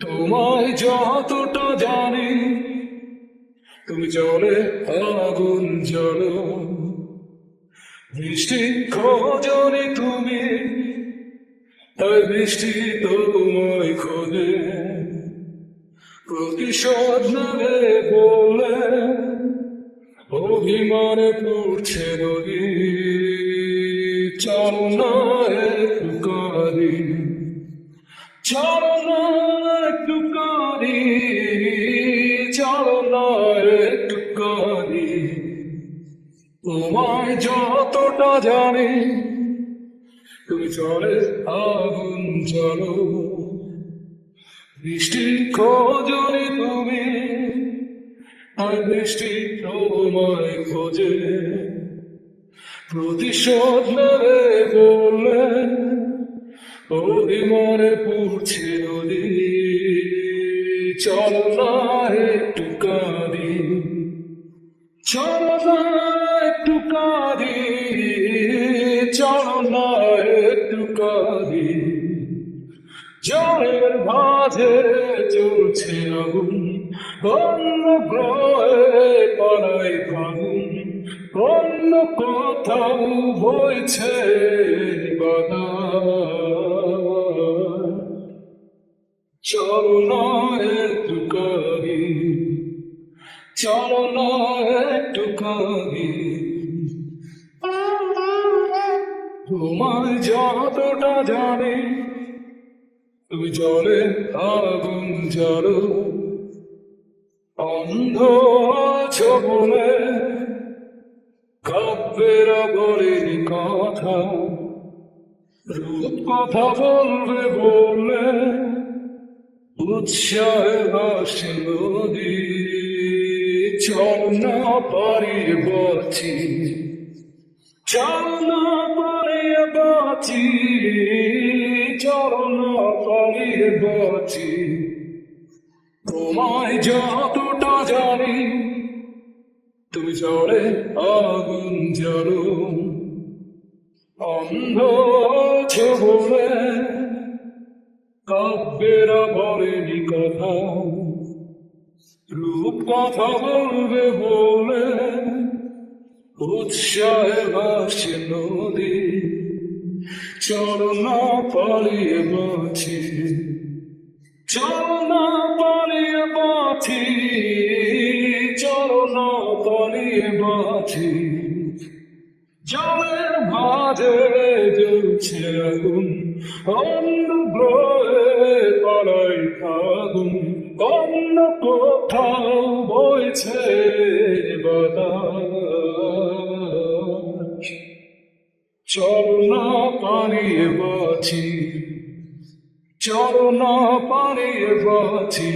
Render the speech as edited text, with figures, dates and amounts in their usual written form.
তোমায় যতটা জানি, তুমি জলে আগুন জ্বলো। বৃষ্টি খোঁজনি তুমি, তাই বৃষ্টি তোমায় খোঁজে। প্রতিশোধ নেবে বললে অভিমানে পড়ছে নদী। চলো না একটু কাঁদি, চলো না একটু কাঁদি, চলো না একটু কাঁদি। তোমায় যতটা জানি, তুমি চলে আগুন জ্বলো। বৃষ্টি খোঁজনি তুমি, আর বৃষ্টি তোমায় খোঁজে। প্রতিশোধ নেবে বললে অভিমানে পড়ছে নদী। চলো না একটু কাঁদি, চলো না একটু কাঁদি, চলো না একটু কাঁদি। জলের মাঝে চলছে আগুন, অন্য গ্রহে পাড়ায় ফাগুন, অন্য কোথাও বইছে বাতাস। চলো না একটু কাঁদি, চলো না একটু কাঁদি। তোমায় যতটা জানি, তুমি জলে আগুন জ্বালো। অন্ধ আছো বলে কাব্যেরা বলেনি কথা, রূপ কথা বলবে বললে উৎসাহে ভাসে নদী। চল না পারিয়ে বাঁচি, চল না পারিয়ে বাঁচি, চল না পারিয়ে বাঁচি। তোমায় যতটা জানি, তুমি জলে আগুন জ্বালো। অন্ধ আছো বলে কাব্যেরা বলেনি কথা, রূপ কথা বলবে বলে উৎসাহে ভাসে নদী। চলো না পালিয়ে বাঁচি, চলো না পালিয়ে বাঁচি, চলো না পালিয়ে বাঁচি। জলের মাঝে জ্বলছে আগুন, অন্য গ্রহে পাড়ায় ফাগুন, অন্য কোথাও বইছে বাতাস। চলো না পালিয়ে বাঁচি, চলো না পালিয়ে বাঁচি।